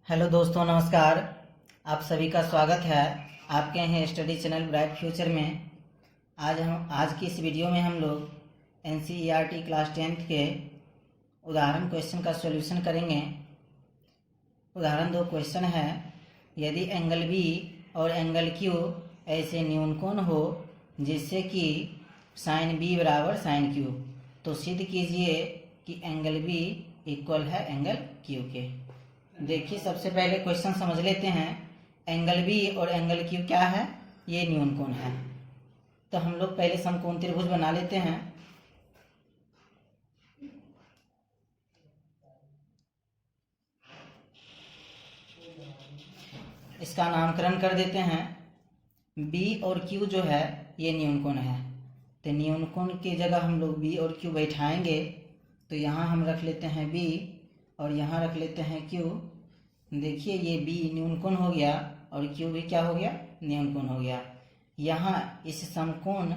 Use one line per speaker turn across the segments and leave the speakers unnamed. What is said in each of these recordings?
Hello दोस्तों, नमस्कार। आप सभी का स्वागत है आपके हैं स्टडी चैनल ब्राइट फ्यूचर में। आज की इस वीडियो में हम लोग एनसीईआरटी क्लास 10th के उदाहरण क्वेश्चन का सॉल्यूशन करेंगे। उदाहरण 2 क्वेश्चन है, यदि एंगल बी और एंगल क्यू ऐसे न्यूनकोण हो जिससे कि साइन बी बराबर साइन क्यू, तो सिद्ध कीजिए कि एंगल बी इक्वल है एंगल क्यू के। देखिए, सबसे पहले क्वेश्चन समझ लेते हैं। एंगल बी और एंगल क्यू क्या है? ये न्यूनकोण है। तो हम लोग पहले समकोण त्रिभुज बना लेते हैं। इसका नामकरण कर देते हैं। बी और क्यू जो है ये न्यूनकोण है, तो न्यूनकोण की जगह हम लोग बी और क्यू बैठाएंगे। तो यहाँ हम रख लेते हैं बी और यहाँ रख लेते हैं क्यू। देखिए, ये बी न्यूनकोण हो गया और क्यू भी क्या हो गया? न्यूनकोण हो गया। यहाँ इस समकोण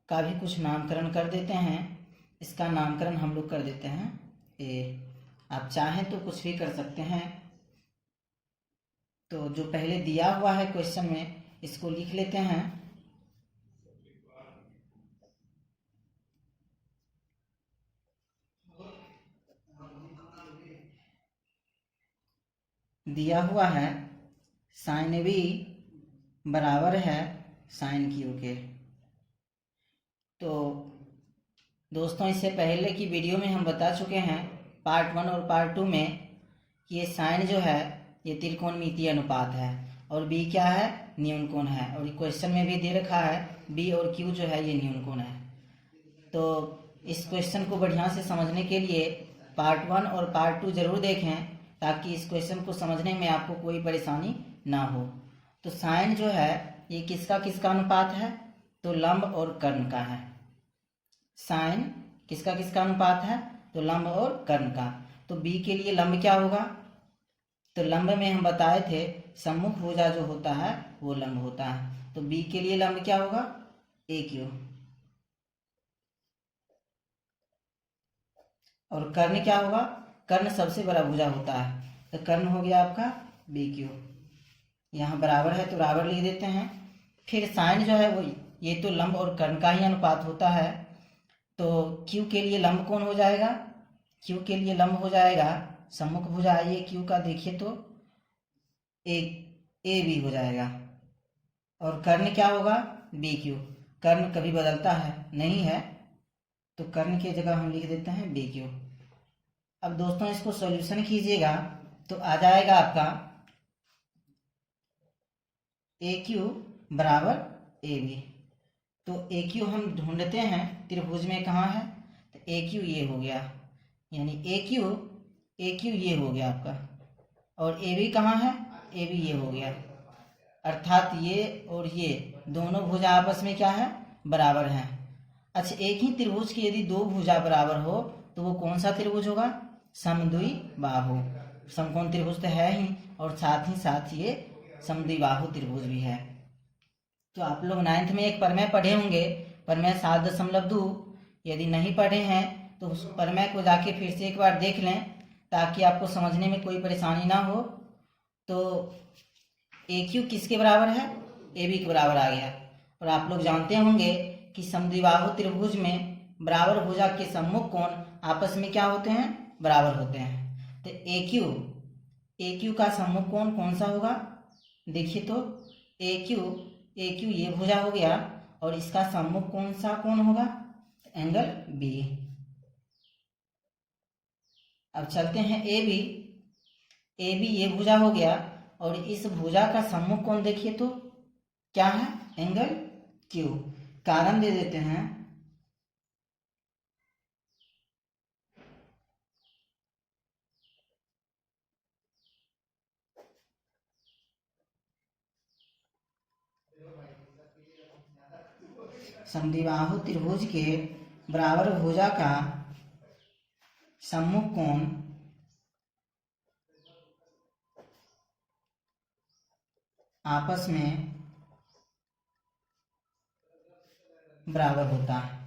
का भी कुछ नामकरण कर देते हैं। इसका नामकरण हम लोग कर देते हैं ए। आप चाहें तो कुछ भी कर सकते हैं। तो जो पहले दिया हुआ है क्वेश्चन में, इसको लिख लेते हैं। दिया हुआ है साइन बी बराबर है साइन क्यू के। तो दोस्तों, इससे पहले की वीडियो में हम बता चुके हैं पार्ट 1 और पार्ट 2 में कि ये साइन जो है ये त्रिकोणमितीय अनुपात है और बी क्या है? न्यूनकोण है। और क्वेश्चन में भी दे रखा है बी और क्यू जो है ये न्यूनकोण है। तो इस क्वेश्चन को बढ़िया से समझने के लिए पार्ट 1 और पार्ट 2 जरूर देखें, ताकि इस क्वेश्चन को समझने में आपको कोई परेशानी ना हो। तो साइन जो है ये किसका किसका अनुपात है? तो लंब और कर्ण का है। साइन किसका किसका अनुपात है? तो लंब और कर्ण का। तो बी के लिए लंब क्या होगा? तो लंब में हम बताए थे सम्मुख भुजा जो होता है वो लंब होता है। तो बी के लिए लंब क्या होगा? ए क्यू। और कर्ण क्या होगा? कर्ण सबसे बड़ा भुजा होता है, तो कर्ण हो गया आपका बी क्यू। यहाँ बराबर है तो बराबर लिख देते हैं। फिर साइन जो है वो ये तो लंब और कर्ण का ही अनुपात होता है। तो क्यू के लिए लंब कौन हो जाएगा? क्यू के लिए लंब हो जाएगा सम्मुख भुजा आइए क्यू का, देखिए तो ए बी हो जाएगा। और कर्ण क्या होगा? B Q. कर्ण कभी बदलता है नहीं है, तो कर्ण की जगह हम लिख देते हैं बी क्यू। अब दोस्तों, इसको सॉल्यूशन कीजिएगा तो आ जाएगा आपका ए क्यू बराबर ए बी। तो ए क्यू हम ढूंढते हैं त्रिभुज में कहाँ है, तो ए क्यू ये हो गया, यानी ए क्यू ये हो गया आपका। और ए बी कहाँ है? ए बी ये हो गया। अर्थात ये और ये दोनों भुजा आपस में क्या है? बराबर हैं। अच्छा, एक ही त्रिभुज की यदि दो भुजा बराबर हो तो वो कौन सा त्रिभुज होगा? समद्विबाहु। समकोण त्रिभुज तो है ही, और साथ ये समद्विबाहु त्रिभुज भी है। तो आप लोग 9th में एक प्रमेय पढ़े होंगे, प्रमेय 7.2। यदि नहीं पढ़े हैं तो उस प्रमेय को जाके फिर से एक बार देख लें, ताकि आपको समझने में कोई परेशानी ना हो। तो ए क्यू किसके बराबर है? ए बी के बराबर आ गया। और आप लोग जानते होंगे कि समद्विबाहु त्रिभुज में बराबर भुजा के सम्मुख कोण आपस में क्या होते हैं? बराबर होते हैं। तो ए क्यू का सम्मुख कोण कौन सा होगा? देखिए तो ए क्यू ये भुजा हो गया, और इसका सम्मुख कौन सा कोण होगा? Angle B. अब चलते हैं ए बी ये भुजा हो गया, और इस भुजा का सम्मुख कोण देखिए तो क्या है? Angle Q. कारण दे देते हैं। समद्विबाहु त्रिभुज के बराबर भुजा का सम्मुख कोण आपस में बराबर होता है।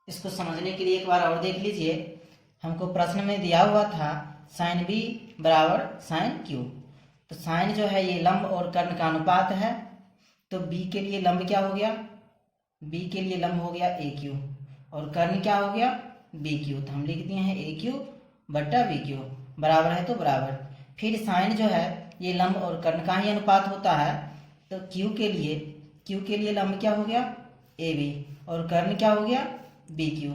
इसको समझने के लिए एक बार और देख लीजिए। हमको प्रश्न में दिया हुआ था साइन बी बराबर साइन क्यू। तो साइन जो है ये लंब और कर्ण का अनुपात है, तो बी के लिए लंब क्या हो गया, बी के लिए लंब हो गया ए क्यू, और कर्ण क्या हो गया बी क्यू। तो हम लिख दिए हैं ए क्यू बट्टा बी क्यू, बराबर है तो बराबर। फिर साइन जो है ये लंब और कर्ण का ही अनुपात होता है, तो क्यू के लिए लंब क्या हो गया ए बी, और कर्ण क्या हो गया बी क्यू।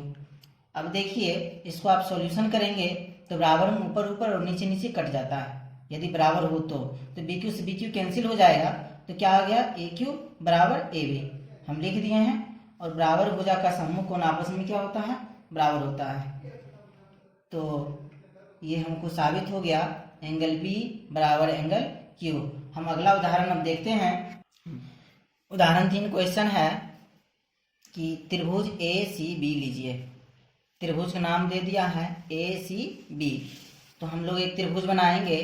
अब देखिए इसको आप सॉल्यूशन करेंगे तो बराबर में ऊपर ऊपर और नीचे नीचे कट जाता है, यदि बराबर हो तो बी क्यू से बी क्यू कैंसिल हो जाएगा, तो क्या आ गया ए क्यू बराबर ए बी हम लिख दिए हैं। और बराबर भुजा का सम्मुख कोण आपस में क्या होता है बराबर होता है। तो ये हमको साबित हो गया एंगल बी बराबर एंगल क्यू। हम अगला उदाहरण अब देखते हैं। उदाहरण 3 क्वेश्चन है कि त्रिभुज ए सी बी लीजिए। त्रिभुज का नाम दे दिया है ए सी बी। तो हम लोग एक त्रिभुज बनाएंगे,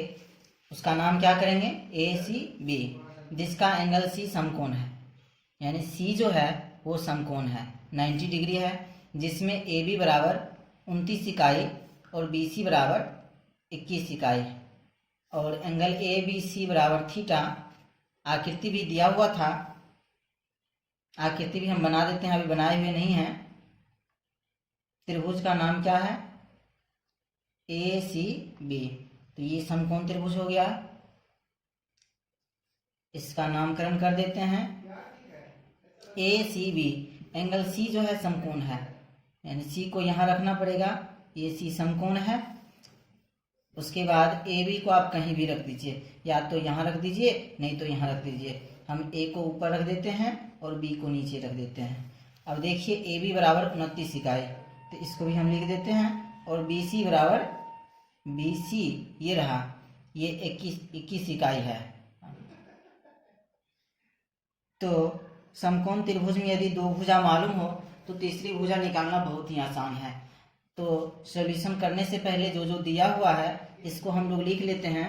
उसका नाम क्या करेंगे ए सी बी, जिसका एंगल सी समकोण है, यानी सी जो है वो समकोण है 90 डिग्री है, जिसमें ए बी बराबर 29 इकाई और बी सी बराबर 21 इकाई, और एंगल ए बी सी बराबर थीटा। आकृति भी दिया हुआ था, आकृति भी हम बना देते हैं, अभी बनाए हुए नहीं हैं। त्रिभुज का नाम क्या है ए सी बी। तो ये समकोण त्रिभुज हो गया, इसका नामकरण कर देते हैं ए सी बी। एंगल सी जो है समकोण है, यानी सी को यहाँ रखना पड़ेगा, ये सी समकोण है। उसके बाद ए बी को आप कहीं भी रख दीजिए, या तो यहाँ रख दीजिए नहीं तो यहाँ रख दीजिए। हम ए को ऊपर रख देते हैं और बी को नीचे रख देते हैं। अब देखिए ए बी बराबर 29 इकाई, तो इसको भी हम लिख देते हैं, और बी सी बराबर बी सी ये रहा, ये 21 इकाई है। तो समकोण त्रिभुज में यदि दो भुजा मालूम हो तो तीसरी भुजा निकालना बहुत ही आसान है। तो सॉल्यूशन करने से पहले जो जो दिया हुआ है इसको हम लोग लिख लेते हैं।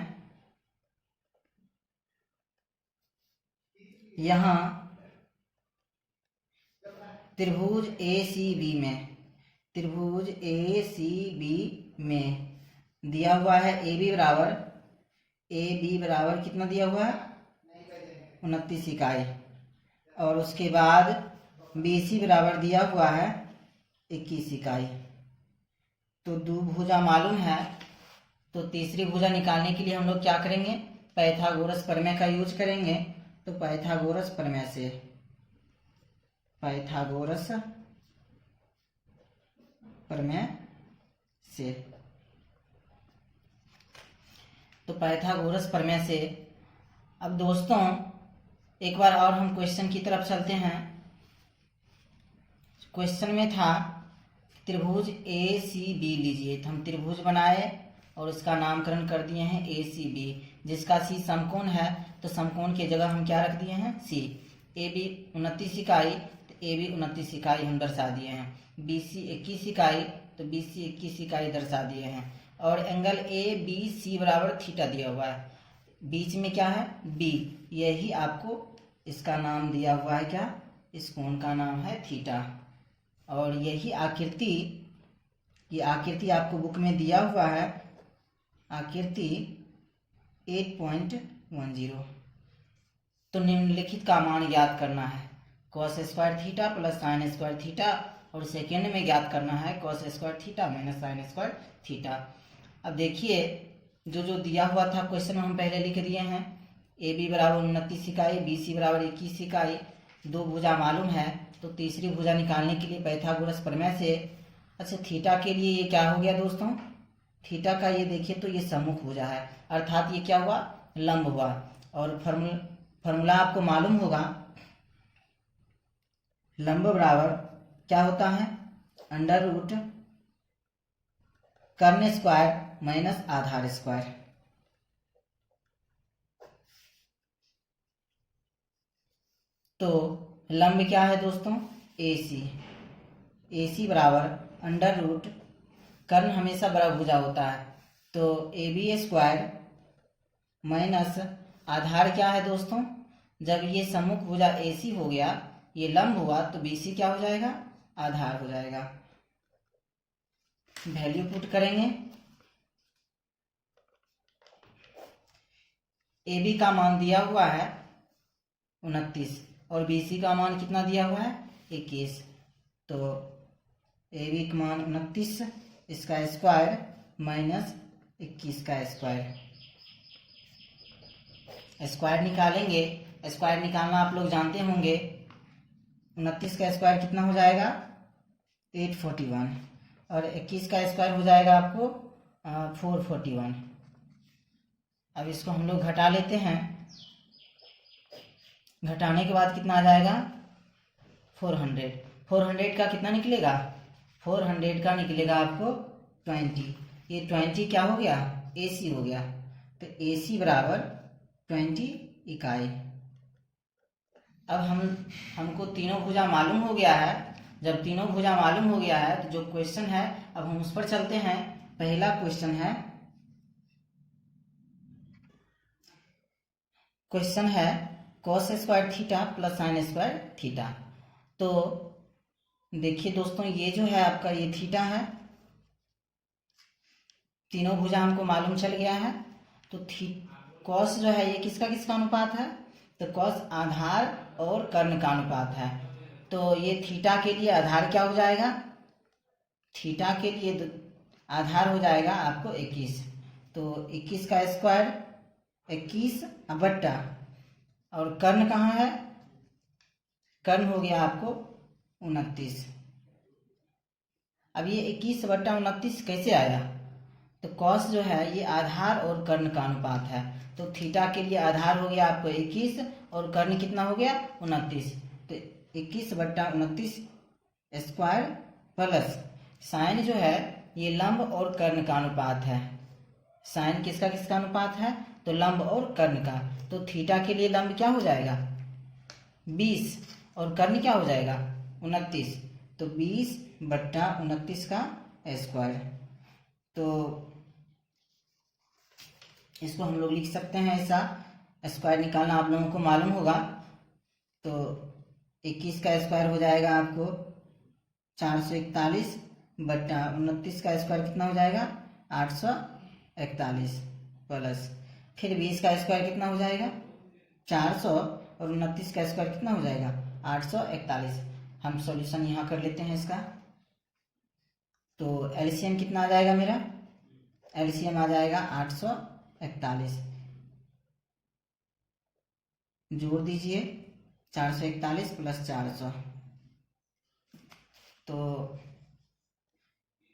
यहाँ त्रिभुज ए सी बी में, त्रिभुज ए सी बी में दिया हुआ है ए बी बराबर कितना दिया हुआ है 29 इकाई, और उसके बाद बी सी बराबर दिया हुआ है 21 इकाई। तो दो भुजा मालूम है, तो तीसरी भुजा निकालने के लिए हम लोग क्या करेंगे पाइथागोरस प्रमेय का यूज करेंगे। तो पाइथागोरस प्रमेय से, पाइथागोरस प्रमेय से, तो पाइथागोरस प्रमेय से। अब दोस्तों एक बार और हम क्वेश्चन की तरफ चलते हैं। क्वेश्चन में था त्रिभुज ए सी बी लीजिए। तो हम त्रिभुज बनाए और उसका नामकरण कर दिए हैं ए सी बी, जिसका सी समकोण है, तो समकोण की जगह हम क्या रख दिए हैं सी। ए बी 29 इकाई, तो ए बी 29 इकाई हम दर्शा दिए हैं। बी सी 21 इकाई, तो बी सी 21 इकाई दर्शा दिए हैं। और एंगल ए बी सी बराबर थीटा दिया हुआ है, बीच में क्या है बी, यही आपको इसका नाम दिया हुआ है क्या, इस कोण का नाम है थीटा। और यही आकृति, ये आकृति आपको बुक में दिया हुआ है, आकृति 8.10। तो निम्नलिखित का मान ज्ञात करना है cos square theta plus sine square theta, और सेकेंड में ज्ञात करना है cos square theta minus sine square theta. अब देखिए जो जो दिया हुआ था क्वेश्चन में हम पहले लिख दिए हैं। ए बी बराबर 29 इकाई, बी सी बराबर 21 इकाई, दो भुजा मालूम है, तो तीसरी भुजा निकालने के लिए पाइथागोरस प्रमेय से। अच्छा थीटा के लिए ये क्या हो गया दोस्तों, थीटा का ये देखिए तो ये सम्मुख भुजा है, अर्थात ये क्या हुआ लंब हुआ। और फॉर्मूला आपको मालूम होगा, लंब बराबर क्या होता है अंडर रूट कर्ण स्क्वायर माइनस आधार स्क्वायर। तो लंब क्या है दोस्तों ए सी बराबर अंडर रूट, कर्ण हमेशा बड़ा भुजा होता है, तो ए बी स्क्वायर माइनस आधार क्या है दोस्तों, जब ये सम्मुख भुजा ए सी हो गया, ये लंब हुआ, तो बी सी क्या हो जाएगा आधार हो जाएगा। वैल्यू पुट करेंगे। ए बी का मान दिया हुआ है 29 और बी सी का मान कितना दिया हुआ है 21। तो ए बी का मान 29 इसका स्क्वायर माइनस 21 का स्क्वायर। स्क्वायर निकालेंगे, स्क्वायर निकालना आप लोग जानते होंगे। 29 का स्क्वायर कितना हो जाएगा 841 और 21 का स्क्वायर हो जाएगा आपको 441। अब इसको हम लोग घटा लेते हैं। घटाने के बाद कितना आ जाएगा 400। 400 का कितना निकलेगा 400 का निकलेगा आपको 20। ये 20 क्या हो गया AC हो गया। तो AC बराबर 20 इकाई। अब हमको तीनों भुजा मालूम हो गया है। जब तीनों भुजा मालूम हो गया है तो जो क्वेश्चन है अब हम उस पर चलते हैं। पहला क्वेश्चन है cos square theta plus sine square theta. तो देखिए दोस्तों, ये जो है आपका ये थीटा है। तीनों भुजा हमको मालूम चल गया है। तो कॉस जो है ये किसका किसका अनुपात है तो कॉस आधार और कर्ण का अनुपात है। तो ये थीटा के लिए आधार क्या हो जाएगा, थीटा के लिए आधार हो जाएगा आपको 21। तो 21 का स्क्वायर 21 बट्टा और कर्ण कहाँ है, कर्ण हो गया आपको 29। अब ये 21 बट्टा 29 कैसे आया, तो कॉस जो है ये आधार और कर्ण का अनुपात है। तो थीटा के लिए आधार हो गया आपको 21 और कर्ण कितना हो गया 29। तो 21 बट्टा 29 स्क्वायर प्लस साइन जो है ये लंब और कर्ण का अनुपात है। साइन किसका किसका अनुपात है, तो लंब और कर्ण का। तो थीटा के लिए लंब क्या हो जाएगा 20 और कर्ण क्या हो जाएगा 29। तो 20 बट्टा 29 का स्क्वायर। तो इसको हम लोग लिख सकते हैं ऐसा। स्क्वायर निकालना आप लोगों को मालूम होगा। तो 21 का स्क्वायर हो जाएगा आपको 441 बट्टा 29 का स्क्वायर कितना हो जाएगा 841 प्लस फिर 20 का स्क्वायर कितना हो जाएगा 400 और 29 का स्क्वायर कितना हो जाएगा 841। हम सॉल्यूशन यहाँ कर लेते हैं इसका। तो एलसीएम कितना आ जाएगा मेरा, एलसीएम आ जाएगा 841। जोड़ दीजिए 441 प्लस 400। तो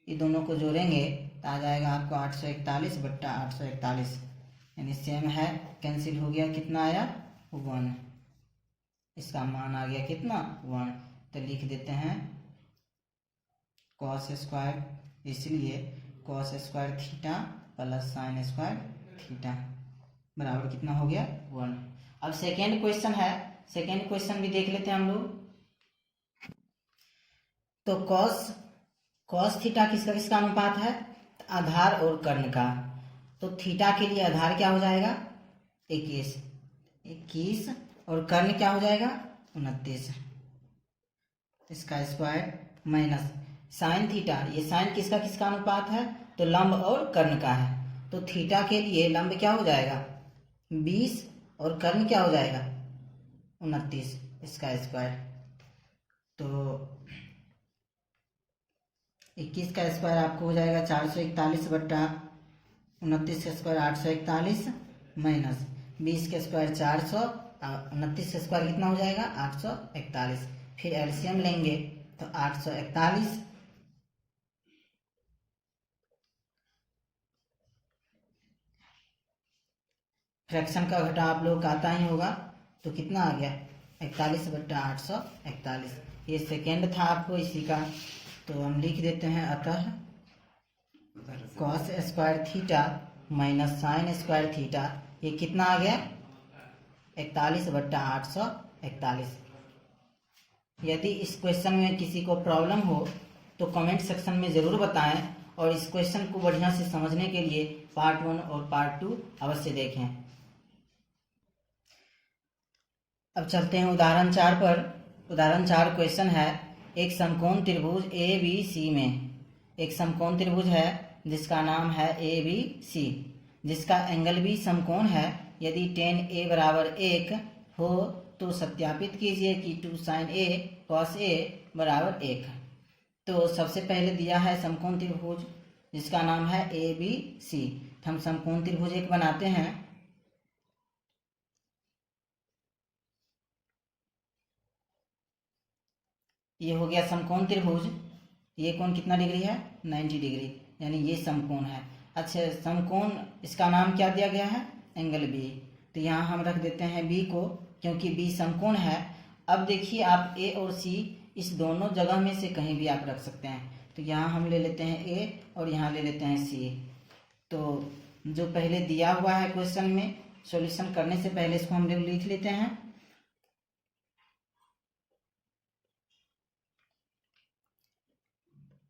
ये दोनों को जोड़ेंगे तो आ जाएगा आपको 841 बट्टा 841 यानी सेम है, कैंसिल हो गया। कितना आया 1। इसका मान आ गया कितना 1। तो लिख देते हैं कॉस स्क्वायर, इसलिए cos square theta plus sine square theta बराबर कितना हो गया 1। अब सेकेंड क्वेश्चन है, सेकेंड क्वेश्चन भी देख लेते हैं हम लोग। तो कॉस थीटा किसका किसका अनुपात है, आधार और कर्ण का। तो थीटा के लिए आधार क्या हो जाएगा 21 और कर्ण क्या हो जाएगा 29। इसका स्क्वायर माइनस साइन थीटा, ये साइन किसका किसका अनुपात है, तो लंब और कर्ण का है। तो थीटा के लिए लंब क्या हो जाएगा 20 और कर्ण क्या हो जाएगा 29। इसका स्क्वायर। तो 21 का स्क्वायर आपको हो जाएगा 441 बट्टा 29 का स्क्वायर 841 माइनस 20 के स्क्वायर 400 29 का स्क्वायर कितना हो जाएगा 841। फिर एलसीएम लेंगे तो 841 फ्रैक्शन का घटा आप लोग का आता ही होगा। तो कितना आ गया 41 बट्टा 841। ये सेकेंड था आपको इसी का। तो हम लिख देते हैं अतः cos square theta minus sine square theta ये कितना आ गया 41 बट्टा 841। यदि इस क्वेश्चन में किसी को प्रॉब्लम हो तो कमेंट सेक्शन में ज़रूर बताएं और इस क्वेश्चन को बढ़िया से समझने के लिए पार्ट 1 और पार्ट 2 अवश्य देखें। अब चलते हैं उदाहरण 4 पर। उदाहरण 4 क्वेश्चन है एक समकोण त्रिभुज ABC में एक समकोण त्रिभुज है जिसका नाम है ए बी सी, जिसका एंगल भी समकोण है। यदि tan A बराबर 1 हो तो सत्यापित कीजिए कि 2 sin A cos A बराबर 1। तो सबसे पहले दिया है समकोण त्रिभुज जिसका नाम है ए बी सी। हम समकोण त्रिभुज एक बनाते हैं। ये हो गया समकोण त्रिभुज। ये कोण कितना डिग्री है? 90 डिग्री, यानी ये समकोण है। अच्छा, समकोण इसका नाम क्या दिया गया है? Angle B. तो यहाँ हम रख देते हैं बी को, क्योंकि बी समकोण है। अब देखिए, आप ए और सी इस दोनों जगह में से कहीं भी आप रख सकते हैं। तो यहाँ हम ले लेते हैं ए और यहाँ ले लेते हैं सी। तो जो पहले दिया हुआ है क्वेश्चन में, सॉल्यूशन करने से पहले इसको हम लोग लिख लेते हैं।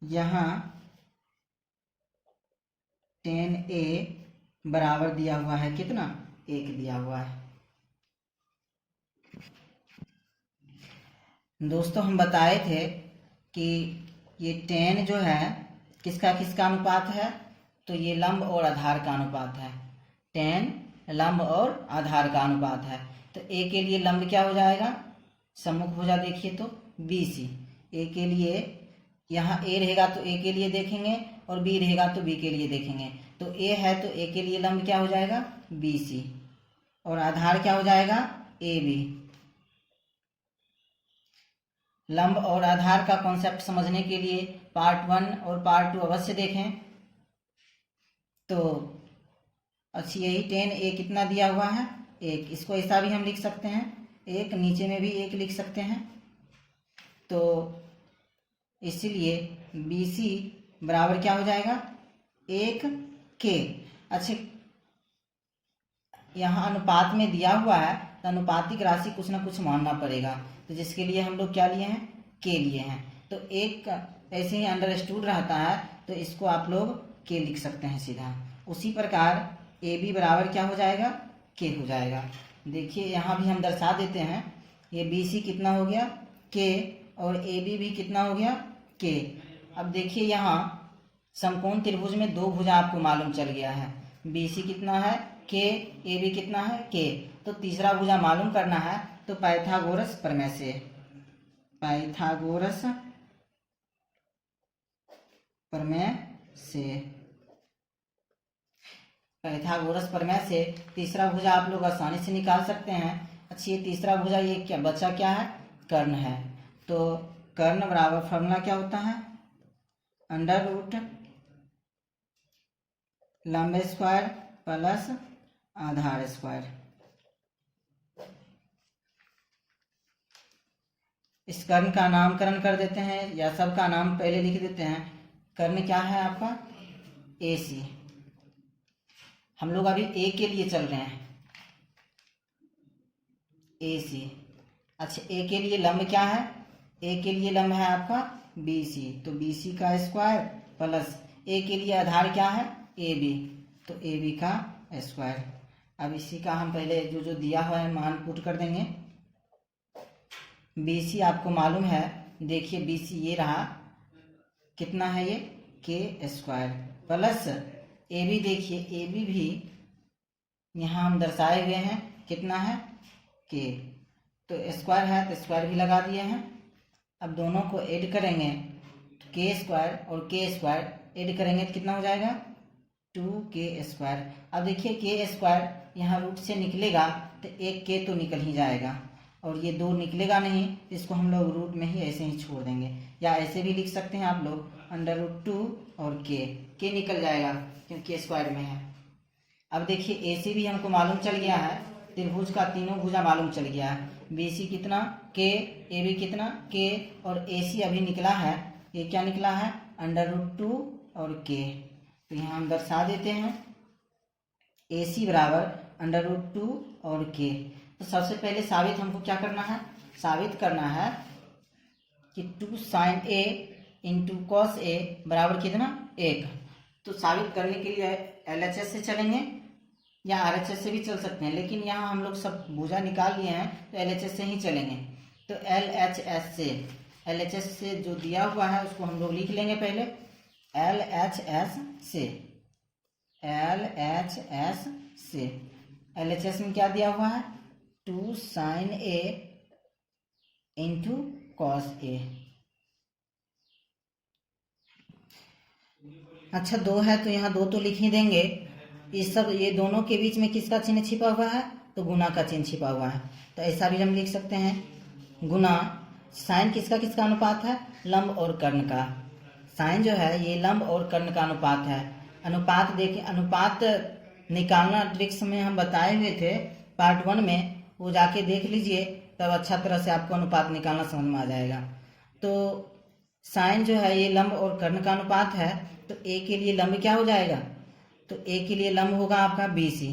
यहाँ tan A बराबर दिया हुआ है कितना? 1 दिया हुआ है। दोस्तों, हम बताए थे कि ये tan जो है किसका किसका अनुपात है? तो ये लंब और आधार का अनुपात है। tan लंब और आधार का अनुपात है। तो A के लिए लंब क्या हो जाएगा? सम्मुख भुजा देखिए तो BC। A के लिए यहाँ A रहेगा तो A के लिए देखेंगे और B रहेगा तो B के लिए देखेंगे। तो A है तो A के लिए लंब क्या हो जाएगा? BC। और आधार क्या हो जाएगा? AB। लंब और आधार का कॉन्सेप्ट समझने के लिए पार्ट 1 और पार्ट 2 अवश्य देखें। तो अच्छा, यही tan A कितना दिया हुआ है? 1। इसको ऐसा भी हम लिख सकते हैं, 1 नीचे में भी 1 लिख सकते हैं। तो इसलिए BC बराबर क्या हो जाएगा? 1K। अच्छा, यहाँ अनुपात में दिया हुआ है तो अनुपातिक राशि कुछ ना कुछ मानना पड़ेगा। तो जिसके लिए हम लोग क्या लिए हैं? K लिए हैं। तो एक ऐसे ही अंडरस्टूड रहता है, तो इसको आप लोग K लिख सकते हैं सीधा। उसी प्रकार AB बराबर क्या हो जाएगा? K हो जाएगा। देखिए, यहाँ भी हम दर्शा देते हैं। ये BC कितना हो गया? K। और AB भी कितना हो गया? K। अब देखिए, यहाँ समकोण त्रिभुज में 2 भुजा आपको मालूम चल गया है। BC कितना है? K। AB कितना है? K। तो तीसरा भुजा मालूम करना है, तो पाइथागोरस प्रमेय से, पाइथागोरस प्रमेय से, पाइथागोरस प्रमेय से तीसरा भुजा आप लोग आसानी से निकाल सकते हैं। अच्छी, ये तीसरा भुजा ये क्या बचा? क्या है? कर्ण है। तो कर्ण बराबर फॉर्मूला क्या होता है? अंडर रूट लंब स्क्वायर प्लस आधार स्क्वायर। इस कर्ण का नामकरण कर देते हैं, या सबका नाम पहले लिख देते हैं। कर्ण क्या है आपका? AC। हम लोग अभी A के लिए चल रहे हैं, AC। अच्छा, A के लिए लंब क्या है? A के लिए लंब है आपका BC। तो BC का स्क्वायर प्लस A के लिए आधार क्या है? AB। तो AB का स्क्वायर। अब इसी का हम पहले जो जो दिया हुआ है मान पुट कर देंगे। BC आपको मालूम है, देखिए BC ये रहा, कितना है ये? K square plus AB। देखिए AB भी यहाँ हम दर्शाए हुए हैं, कितना है? K। तो स्क्वायर है तो स्क्वायर भी लगा दिए हैं। अब दोनों को ऐड करेंगे, K स्क्वायर और K स्क्वायर ऐड करेंगे तो कितना हो जाएगा? 2K square. अब देखिए, K स्क्वायर यहाँ रूट से निकलेगा तो एक K तो निकल ही जाएगा, और ये 2 निकलेगा नहीं, इसको हम लोग रूट में ही ऐसे ही छोड़ देंगे। या ऐसे भी लिख सकते हैं आप लोग, √2 और K निकल जाएगा क्योंकि स्क्वायर में है। अब देखिए, AC भी हमको मालूम चल गया है, त्रिभुज का तीनों भुजा मालूम चल गया है। BC कितना? K। AB कितना? K। और AC अभी निकला है, ये क्या निकला है? √2 और K। तो यहाँ हम दर्शा देते हैं, AC बराबर √2 और K। तो सबसे पहले साबित हमको क्या करना है? साबित करना है कि 2 sin A into cos A बराबर कितना? 1। तो साबित करने के लिए LHS से चलेंगे या RHS से भी चल सकते हैं, लेकिन यहाँ हम लोग सब भुजा निकाल लिए हैं तो LHS से ही चलेंगे। तो LHS से जो दिया हुआ है उसको हम लोग लिख लेंगे पहले। LHS से, LHS से, LHS में क्या दिया हुआ है 2 sin A into cos A। अच्छा 2 है तो यहाँ 2 तो लिख ही देंगे। इस सब ये दोनों के बीच में किसका चिन्ह छिपा हुआ है तो गुना का चिन्ह छिपा हुआ है, तो ऐसा भी हम लिख सकते हैं गुना साइन किसका किसका अनुपात है लंब और कर्ण का। साइन जो है ये लंब और कर्ण का अनुपात है। अनुपात देखिए, अनुपात निकालना ट्रिक्स में हम बताए हुए थे पार्ट 1 में, वो जाके देख लीजिए तब अच्छा तरह से आपको अनुपात निकालना समझ में आ जाएगा। तो साइन जो है ये लंब और कर्ण का अनुपात है, तो ए के लिए लंब क्या हो जाएगा तो ए के लिए लंब होगा आपका BC।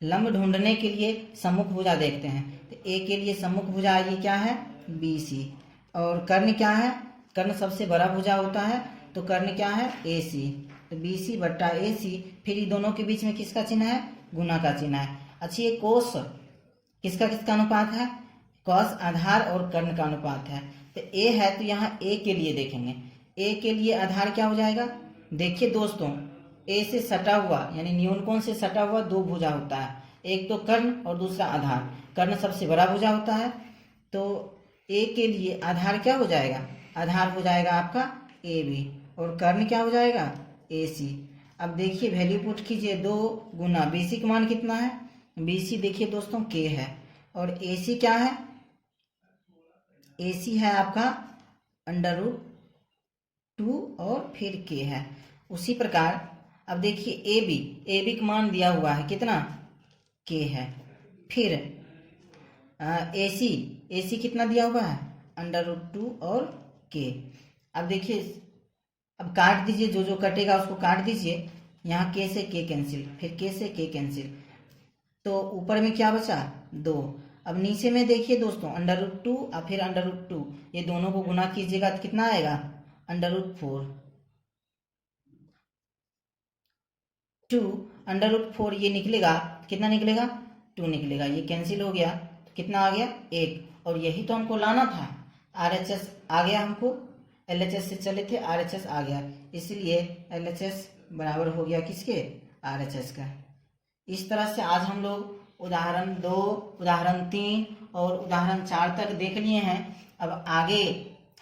लंब ढूंढने के लिए सम्मुख भुजा देखते हैं, तो ए के लिए सम्मुख भुजा ये क्या है BC, और कर्ण क्या है कर्ण सबसे बड़ा भुजा होता है तो कर्ण क्या है AC, तो BC बट्टा AC। फिर ये दोनों के बीच में किसका चिन्ह है गुना का चिन्ह है। अच्छा ये कोस किसका किसका अनुपात है कॉस आधार और कर्ण का अनुपात है, तो ए है तो यहाँ ए के लिए देखेंगे, ए के लिए आधार क्या हो जाएगा। देखिए दोस्तों ए से सटा हुआ यानी न्यूनकोण से सटा हुआ 2 भुजा होता है, एक तो कर्ण और दूसरा आधार। कर्ण सबसे बड़ा भुजा होता है तो ए के लिए आधार क्या हो जाएगा आधार हो जाएगा आपका AB और कर्ण क्या हो जाएगा AC। अब देखिए वैल्यू पुट कीजिए 2 गुना BC का मान कितना है BC देखिए दोस्तों K है, और AC क्या है AC है आपका √2 और फिर K है। उसी प्रकार अब देखिए AB का मान दिया हुआ है कितना K है, फिर AC कितना दिया हुआ है √2 और K। अब देखिए अब काट दीजिए, जो जो कटेगा उसको काट दीजिए, यहाँ K से K कैंसिल, फिर K से K कैंसिल, तो ऊपर में क्या बचा 2। अब नीचे में देखिए दोस्तों √2 और फिर √2, ये दोनों को गुना कीजिएगा तो कितना आएगा √4। 2 √4 ये निकलेगा कितना निकलेगा 2 निकलेगा, ये कैंसिल हो गया तो कितना आ गया 1। और यही तो हमको लाना था, RHS आ गया, हमको LHS से चले थे RHS आ गया, इसलिए LHS बराबर हो गया किसके RHS का। इस तरह से आज हम लोग उदाहरण 2, उदाहरण 3 और उदाहरण 4 तक देख लिए हैं। अब आगे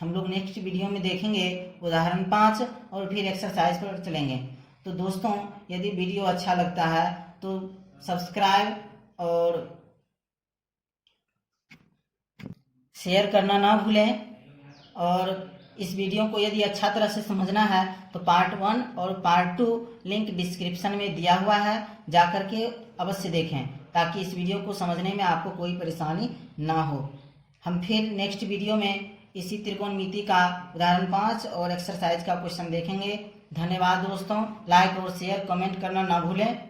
हम लोग नेक्स्ट वीडियो में देखेंगे उदाहरण 5 और फिर एक्सरसाइज पर चलेंगे। तो दोस्तों यदि वीडियो अच्छा लगता है तो सब्सक्राइब और शेयर करना ना भूलें, और इस वीडियो को यदि अच्छा तरह से समझना है तो पार्ट 1 और पार्ट 2 लिंक डिस्क्रिप्शन में दिया हुआ है, जा करके अवश्य देखें ताकि इस वीडियो को समझने में आपको कोई परेशानी ना हो। हम फिर नेक्स्ट वीडियो में इसी त्रिकोणमिति का उदाहरण 5 और एक्सरसाइज का क्वेश्चन देखेंगे। धन्यवाद दोस्तों, लाइक और शेयर कमेंट करना ना भूलें।